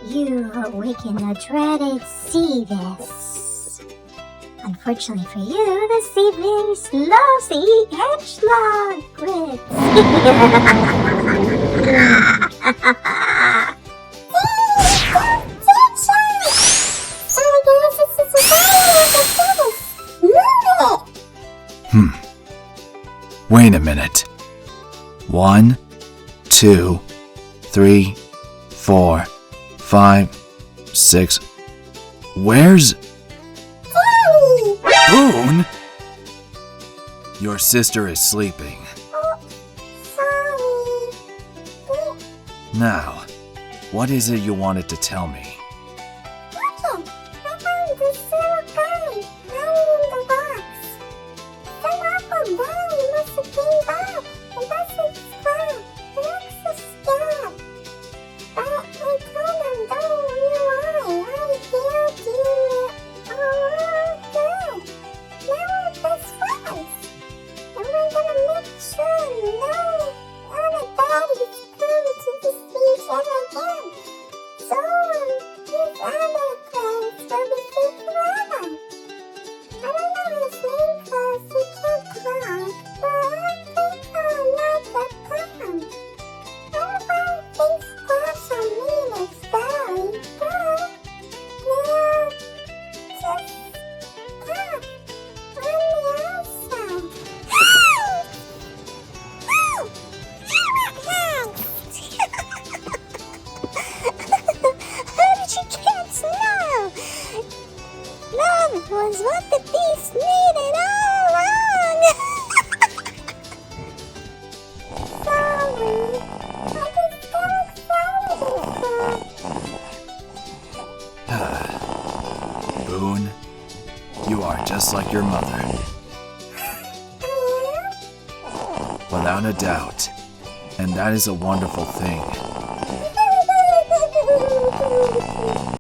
You've awakened the dreaded Seavis. Unfortunately for you, the Seavis loves to eat hedgehog grits. Wait a minute. 1, 2, 3, 4, 5, 6. Where's Daddy! Boone? Your sister is sleeping. Oh, sorry. Now, what is it you wanted to tell me? Look, I found this little guy hiding in the box. Some awful daddy must have came back and busted his car. He looks so scared. But I told him, don't you worry, I healed you. Oh, good. Now we're best friends. And we're gonna make sure no other daddies come to this beach ever again. So, his other friends will be free forever. I don't know his name cause he can't talk, but I think I'll like the poem. Everybody thinks that's a mean story, but they're just tough on the outside. How did you get snow? Love was what the beast needed all along. Sorry, I just got excited. Boone, you are just like your mother. I Without a doubt. And that is a wonderful thing.